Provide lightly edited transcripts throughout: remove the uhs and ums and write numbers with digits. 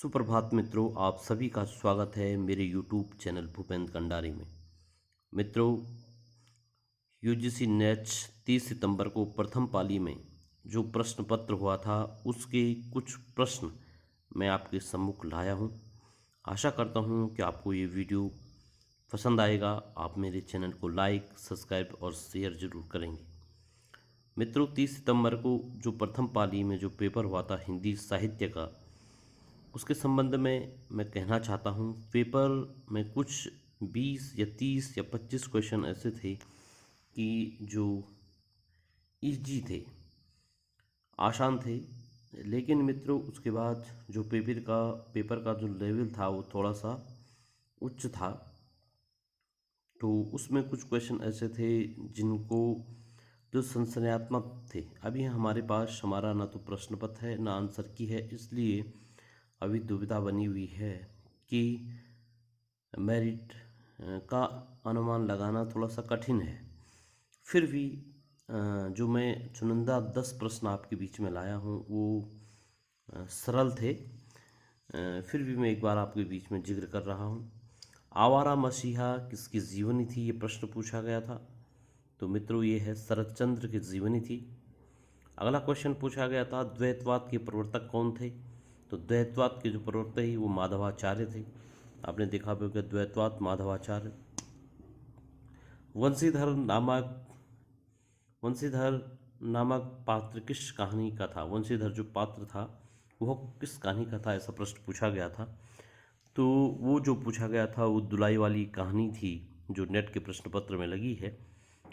सुप्रभात मित्रों, आप सभी का स्वागत है मेरे YouTube चैनल भूपेंद्र कंडारी में। मित्रों, यूजीसी नेट 30 सितंबर को प्रथम पाली में जो प्रश्न पत्र हुआ था उसके कुछ प्रश्न मैं आपके सम्मुख लाया हूं। आशा करता हूं कि आपको ये वीडियो पसंद आएगा। आप मेरे चैनल को लाइक, सब्सक्राइब और शेयर जरूर करेंगे। मित्रों, 30 सितंबर को जो प्रथम पाली में जो पेपर हुआ था हिंदी साहित्य का, उसके संबंध में मैं कहना चाहता हूँ। पेपर में कुछ 20 या 30 या 25 क्वेश्चन ऐसे थे कि जो इजी थे, आसान थे। लेकिन मित्रों, उसके बाद जो पेपर का जो लेवल था वो थोड़ा सा उच्च था। तो उसमें कुछ क्वेश्चन ऐसे थे जिनको जो संशयात्मक थे। अभी हमारे पास हमारा ना तो प्रश्न पत्र है ना आंसर की है, इसलिए अभी दुविधा बनी हुई है कि मेरिट का अनुमान लगाना थोड़ा सा कठिन है। फिर भी जो मैं चुनिंदा 10 प्रश्न आपके बीच में लाया हूँ वो सरल थे। फिर भी मैं एक बार आपके बीच में जिक्र कर रहा हूँ। आवारा मसीहा किसकी जीवनी थी, ये प्रश्न पूछा गया था। तो मित्रों, ये है शरत चंद्र की जीवनी थी। अगला क्वेश्चन पूछा गया था द्वैतवाद के प्रवर्तक कौन थे। तो द्वैतवाद के जो प्रवर्तक ही वो माधवाचार्य थे। आपने देखा भी होगा द्वैतवाद माधवाचार्य। वंशीधर नामक वंशीधर नामक पात्र किस कहानी का था। वंशीधर जो पात्र था वह किस कहानी का था, ऐसा प्रश्न पूछा गया था। तो वो जो पूछा गया था वो दुलाई वाली कहानी थी जो नेट के प्रश्न पत्र में लगी है,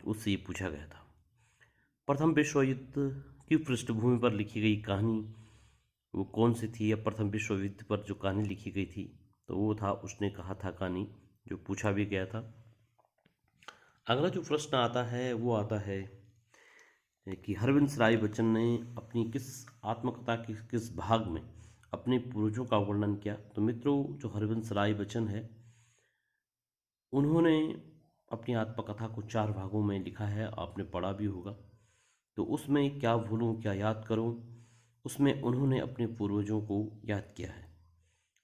उससे ये पूछा गया था। प्रथम विश्व युद्ध की पृष्ठभूमि पर लिखी गई कहानी वो कौन सी थी, या प्रथम विश्व युद्ध पर जो कहानी लिखी गई थी तो वो था उसने कहा था कहानी, जो पूछा भी गया था। अगला जो प्रश्न आता है वो आता है कि हरवंश राय बच्चन ने अपनी किस आत्मकथा के किस भाग में अपने पूर्वजों का वर्णन किया। तो मित्रों, जो हरवंश राय बच्चन है उन्होंने अपनी आत्मकथा को 4 भागों में लिखा है, आपने पढ़ा भी होगा। तो उसमें क्या भूलूं क्या याद करूं, उसमें उन्होंने अपने पूर्वजों को याद किया है।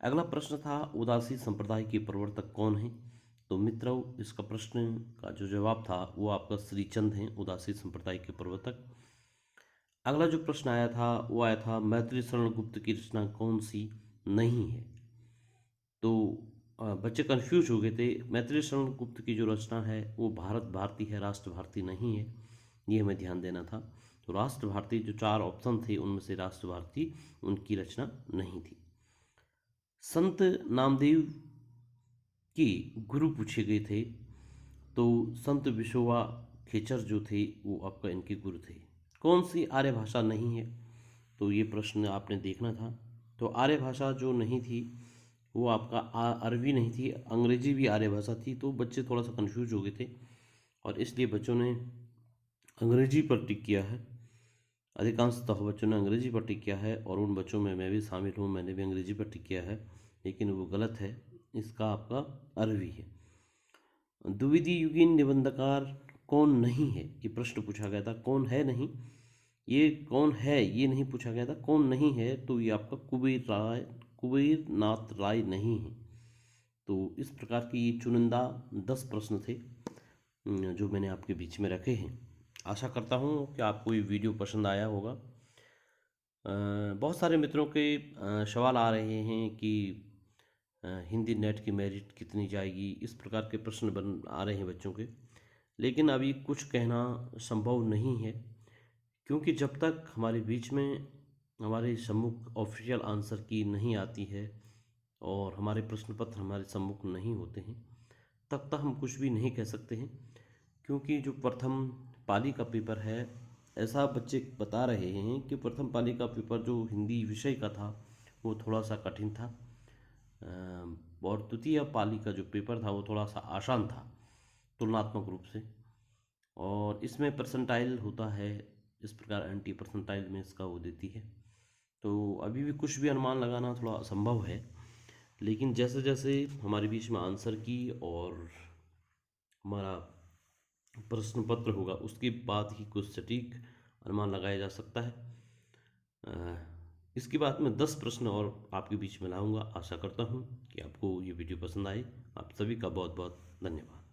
अगला प्रश्न था उदासी संप्रदाय के प्रवर्तक कौन हैं। तो मित्रों, इसका प्रश्न का जो जवाब था वो आपका श्रीचंद हैं, उदासी संप्रदाय के प्रवर्तक। अगला जो प्रश्न आया था वो आया था मैत्री शरण गुप्त की रचना कौन सी नहीं है। तो बच्चे कंफ्यूज हो गए थे। मैत्री शरण गुप्त की जो रचना है वो भारत भारती है, राष्ट्र भारती नहीं है, ये हमें ध्यान देना था। तो राष्ट्र भारती जो 4 ऑप्शन थे उनमें से राष्ट्र भारती उनकी रचना नहीं थी। संत नामदेव के गुरु पूछे गए थे। तो संत विशोबा खेचर जो थे वो आपका इनके गुरु थे। कौन सी आर्य भाषा नहीं है, तो ये प्रश्न आपने देखना था। तो आर्य भाषा जो नहीं थी वो आपका अरबी नहीं थी, अंग्रेजी भी आर्य भाषा थी। तो बच्चे थोड़ा सा कंफ्यूज हो गए थे और इसलिए बच्चों ने अंग्रेजी पर टिक किया है। अधिकांशतः बच्चों ने अंग्रेजी पर टिक किया है और उन बच्चों में मैं भी शामिल हूँ, मैंने भी अंग्रेजी पर टिक किया है, लेकिन वो गलत है। इसका आपका अरबी है। द्विविधि युगीन निबंधकार कौन नहीं है, ये प्रश्न पूछा गया था। कौन है नहीं, ये कौन है ये नहीं पूछा गया था, कौन नहीं है। तो ये आपका कुबेर नाथ राय नहीं है। तो इस प्रकार के ये चुनिंदा 10 प्रश्न थे जो मैंने आपके बीच में रखे हैं। आशा करता हूँ कि आपको ये वीडियो पसंद आया होगा। बहुत सारे मित्रों के सवाल आ रहे हैं कि हिंदी नेट की मेरिट कितनी जाएगी, इस प्रकार के प्रश्न बन आ रहे हैं बच्चों के। लेकिन अभी कुछ कहना संभव नहीं है, क्योंकि जब तक हमारे बीच में हमारे सम्मुख ऑफिशियल आंसर की नहीं आती है और हमारे प्रश्न पत्र हमारे सम्मुख नहीं होते हैं, तब तक हम कुछ भी नहीं कह सकते हैं। क्योंकि जो प्रथम पाली का पेपर है, ऐसा बच्चे बता रहे हैं कि प्रथम पाली का पेपर जो हिंदी विषय का था वो थोड़ा सा कठिन था, और द्वितीय पाली का जो पेपर था वो थोड़ा सा आसान था तुलनात्मक रूप से। और इसमें परसेंटाइल होता है, इस प्रकार एंटी परसेंटाइल में इसका वो देती है। तो अभी भी कुछ भी अनुमान लगाना थोड़ा असंभव है। लेकिन जैसे जैसे हमारे बीच में आंसर की और हमारा प्रश्न पत्र होगा उसके बाद ही कुछ सटीक अनुमान लगाया जा सकता है। इसके बाद मैं 10 प्रश्न और आपके बीच में लाऊंगा। आशा करता हूँ कि आपको ये वीडियो पसंद आए। आप सभी का बहुत बहुत धन्यवाद।